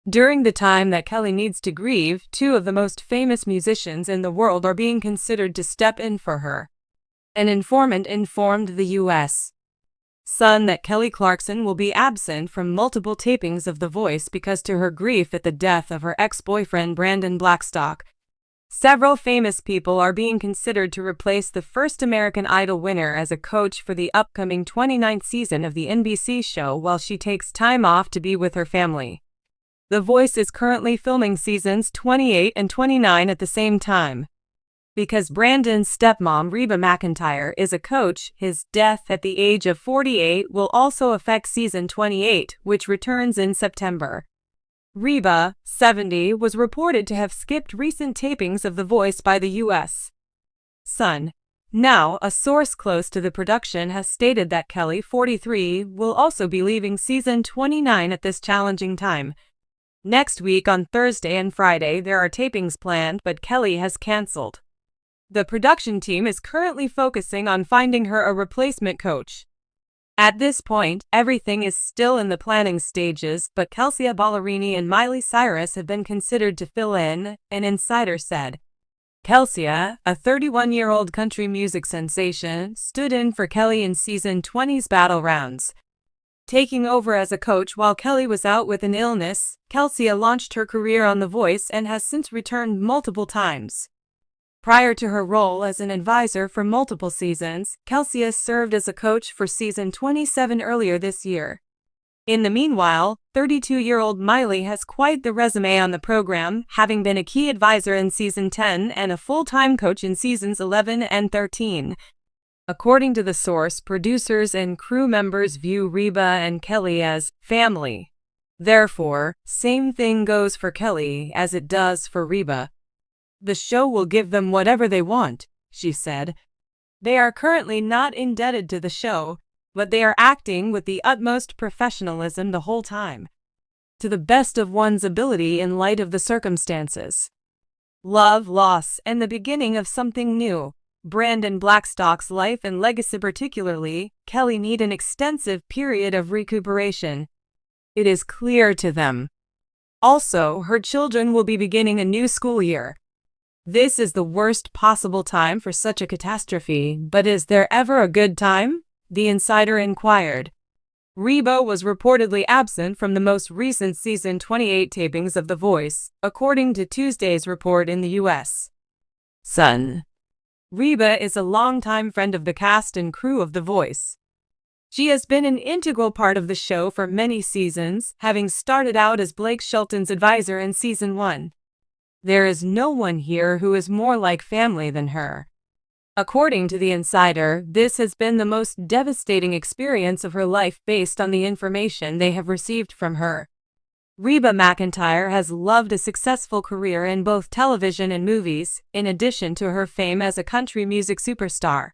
During the time that Kelly needs to grieve, two of the most famous musicians in the world are being considered to step in for her. An informant informed the U.S. Sun that Kelly Clarkson will be absent from multiple tapings of The Voice because to her grief at the death of her ex-boyfriend Brandon Blackstock. Several famous people are being considered to replace the first American Idol winner as a coach for the upcoming 29th season of the NBC show while she takes time off to be with her family. The Voice is currently filming seasons 28 and 29 at the same time. Because Brandon's stepmom Reba McEntire is a coach, his death at the age of 48 will also affect season 28, which returns in September. Reba, 70, was reported to have skipped recent tapings of The Voice by the U.S. Sun. Now, a source close to the production has stated that Kelly, 43, will also be leaving season 29 at this challenging time. Next week on Thursday and Friday there are tapings planned, but Kelly has cancelled. The production team is currently focusing on finding her a replacement coach. At this point, everything is still in the planning stages, but Kelsea Ballerini and Miley Cyrus have been considered to fill in, an insider said. Kelsea, a 31-year-old country music sensation, stood in for Kelly in season 20's Battle Rounds. Taking over as a coach while Kelly was out with an illness, Kelsea launched her career on The Voice and has since returned multiple times. Prior to her role as an advisor for multiple seasons, Kelsea served as a coach for season 27 earlier this year. In the meanwhile, 32-year-old Miley has quite the resume on the program, having been a key advisor in season 10 and a full-time coach in seasons 11 and 13. According to the source, producers and crew members view Reba and Kelly as family. Therefore, same thing goes for Kelly as it does for Reba. The show will give them whatever they want, she said. They are currently not indebted to the show, but they are acting with the utmost professionalism the whole time, to the best of one's ability in light of the circumstances. Love, loss, and the beginning of something new. Brandon Blackstock's life and legacy, particularly Kelly, need an extensive period of recuperation. It is clear to them. Also, her children will be beginning a new school year. This is the worst possible time for such a catastrophe, but is there ever a good time? The insider inquired. Reba was reportedly absent from the most recent season 28 tapings of The Voice, according to Tuesday's report in the U.S. Sun. Reba is a longtime friend of the cast and crew of The Voice. She has been an integral part of the show for many seasons, having started out as Blake Shelton's advisor in season 1. There is no one here who is more like family than her. According to the insider, this has been the most devastating experience of her life based on the information they have received from her. Reba McEntire has loved a successful career in both television and movies, in addition to her fame as a country music superstar.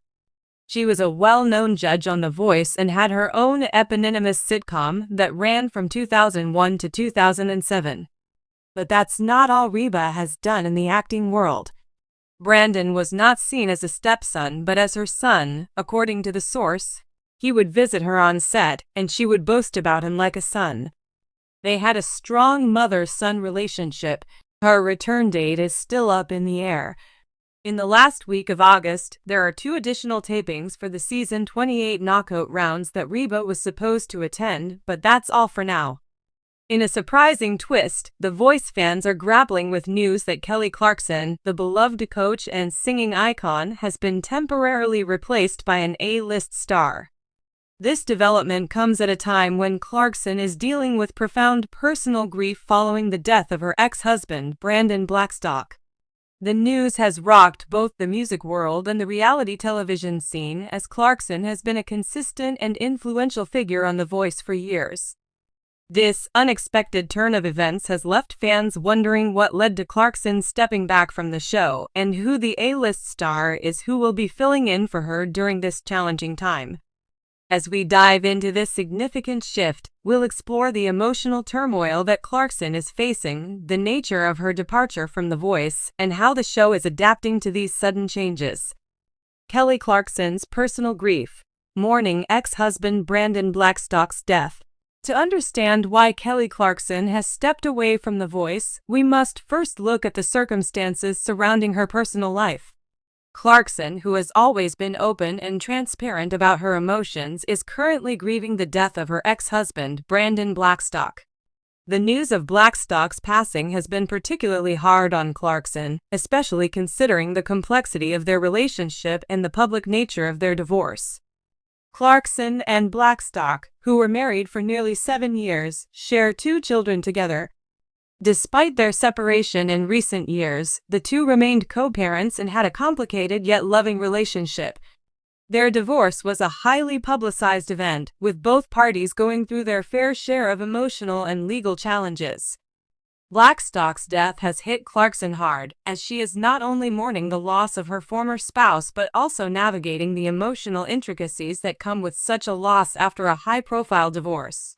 She was a well-known judge on The Voice and had her own eponymous sitcom that ran from 2001 to 2007. But that's not all Reba has done in the acting world. Brandon was not seen as a stepson but as her son, according to the source. He would visit her on set, and she would boast about him like a son. They had a strong mother-son relationship. Her return date is still up in the air. In the last week of August, there are 2 additional tapings for the season 28 knockout rounds that Reba was supposed to attend, but that's all for now. In a surprising twist, The Voice fans are grappling with news that Kelly Clarkson, the beloved coach and singing icon, has been temporarily replaced by an A-list star. This development comes at a time when Clarkson is dealing with profound personal grief following the death of her ex-husband, Brandon Blackstock. The news has rocked both the music world and the reality television scene, as Clarkson has been a consistent and influential figure on The Voice for years. This unexpected turn of events has left fans wondering what led to Clarkson stepping back from the show and who the A-list star is who will be filling in for her during this challenging time. As we dive into this significant shift, we'll explore the emotional turmoil that Clarkson is facing, the nature of her departure from The Voice, and how the show is adapting to these sudden changes. Kelly Clarkson's personal grief. Mourning ex-husband Brandon Blackstock's death. To understand why Kelly Clarkson has stepped away from The Voice, we must first look at the circumstances surrounding her personal life. Clarkson, who has always been open and transparent about her emotions, is currently grieving the death of her ex-husband, Brandon Blackstock. The news of Blackstock's passing has been particularly hard on Clarkson, especially considering the complexity of their relationship and the public nature of their divorce. Clarkson and Blackstock, who were married for nearly 7 years, share 2 children together. Despite their separation in recent years, the two remained co-parents and had a complicated yet loving relationship. Their divorce was a highly publicized event, with both parties going through their fair share of emotional and legal challenges. Blackstock's death has hit Clarkson hard, as she is not only mourning the loss of her former spouse but also navigating the emotional intricacies that come with such a loss after a high-profile divorce.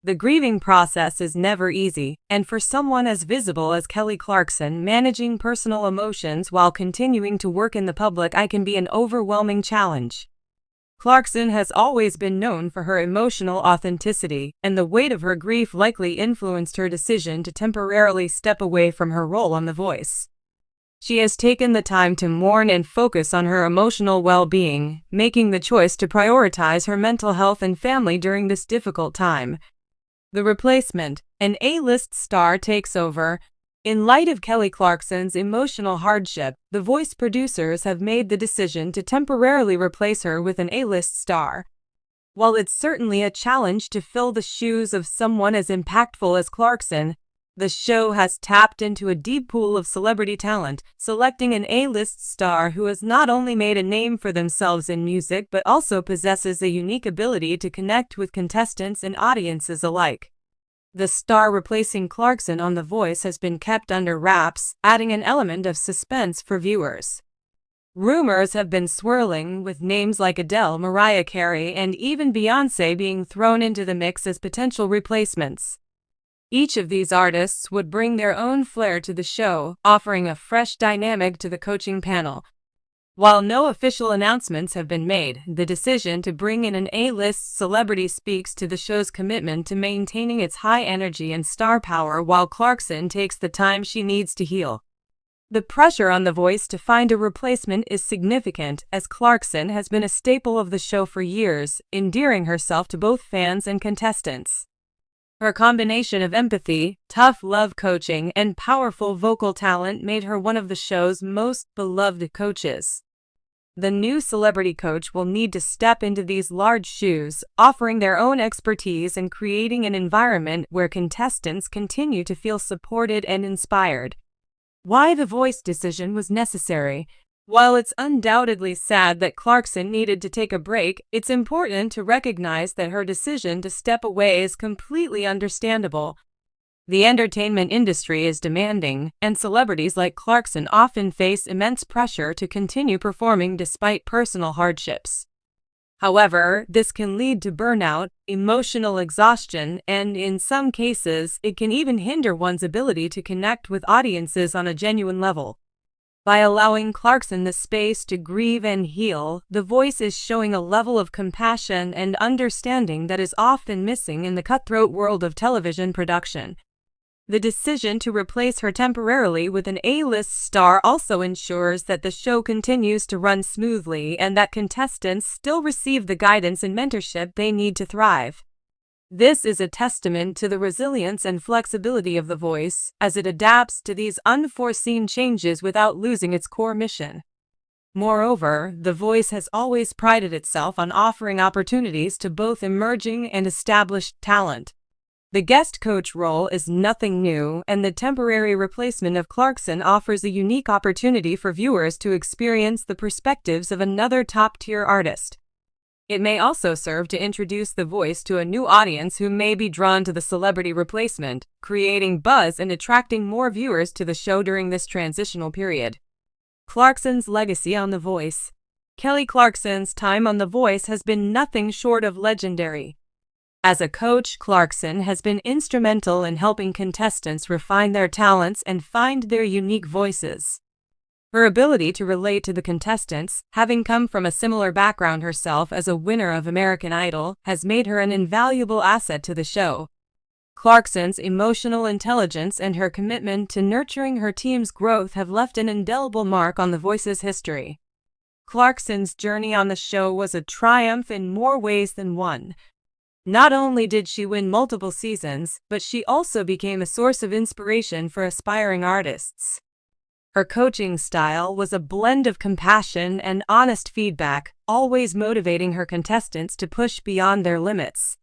The grieving process is never easy, and for someone as visible as Kelly Clarkson, managing personal emotions while continuing to work in the public eye can be an overwhelming challenge. Clarkson has always been known for her emotional authenticity, and the weight of her grief likely influenced her decision to temporarily step away from her role on The Voice. She has taken the time to mourn and focus on her emotional well-being, making the choice to prioritize her mental health and family during this difficult time. The replacement, an A-list star, takes over. In light of Kelly Clarkson's emotional hardship, The Voice producers have made the decision to temporarily replace her with an A-list star. While it's certainly a challenge to fill the shoes of someone as impactful as Clarkson, the show has tapped into a deep pool of celebrity talent, selecting an A-list star who has not only made a name for themselves in music but also possesses a unique ability to connect with contestants and audiences alike. The star replacing Clarkson on The Voice has been kept under wraps, adding an element of suspense for viewers. Rumors have been swirling, with names like Adele, Mariah Carey, and even Beyoncé being thrown into the mix as potential replacements. Each of these artists would bring their own flair to the show, offering a fresh dynamic to the coaching panel. While no official announcements have been made, the decision to bring in an A-list celebrity speaks to the show's commitment to maintaining its high energy and star power while Clarkson takes the time she needs to heal. The pressure on The Voice to find a replacement is significant, as Clarkson has been a staple of the show for years, endearing herself to both fans and contestants. Her combination of empathy, tough love coaching, and powerful vocal talent made her one of the show's most beloved coaches. The new celebrity coach will need to step into these large shoes, offering their own expertise and creating an environment where contestants continue to feel supported and inspired. Why The Voice decision was necessary. While it's undoubtedly sad that Clarkson needed to take a break, it's important to recognize that her decision to step away is completely understandable. The entertainment industry is demanding, and celebrities like Clarkson often face immense pressure to continue performing despite personal hardships. However, this can lead to burnout, emotional exhaustion, and in some cases, it can even hinder one's ability to connect with audiences on a genuine level. By allowing Clarkson the space to grieve and heal, The Voice is showing a level of compassion and understanding that is often missing in the cutthroat world of television production. The decision to replace her temporarily with an A-list star also ensures that the show continues to run smoothly and that contestants still receive the guidance and mentorship they need to thrive. This is a testament to the resilience and flexibility of The Voice, as it adapts to these unforeseen changes without losing its core mission. Moreover, The Voice has always prided itself on offering opportunities to both emerging and established talent. The guest coach role is nothing new, and the temporary replacement of Clarkson offers a unique opportunity for viewers to experience the perspectives of another top-tier artist. It may also serve to introduce The Voice to a new audience who may be drawn to the celebrity replacement, creating buzz and attracting more viewers to the show during this transitional period. Clarkson's legacy on The Voice. Kelly Clarkson's time on The Voice has been nothing short of legendary. As a coach, Clarkson has been instrumental in helping contestants refine their talents and find their unique voices. Her ability to relate to the contestants, having come from a similar background herself as a winner of American Idol, has made her an invaluable asset to the show. Clarkson's emotional intelligence and her commitment to nurturing her team's growth have left an indelible mark on The Voice's history. Clarkson's journey on the show was a triumph in more ways than one. Not only did she win multiple seasons, but she also became a source of inspiration for aspiring artists. Her coaching style was a blend of compassion and honest feedback, always motivating her contestants to push beyond their limits.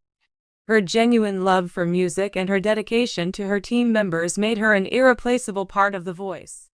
Her genuine love for music and her dedication to her team members made her an irreplaceable part of The Voice.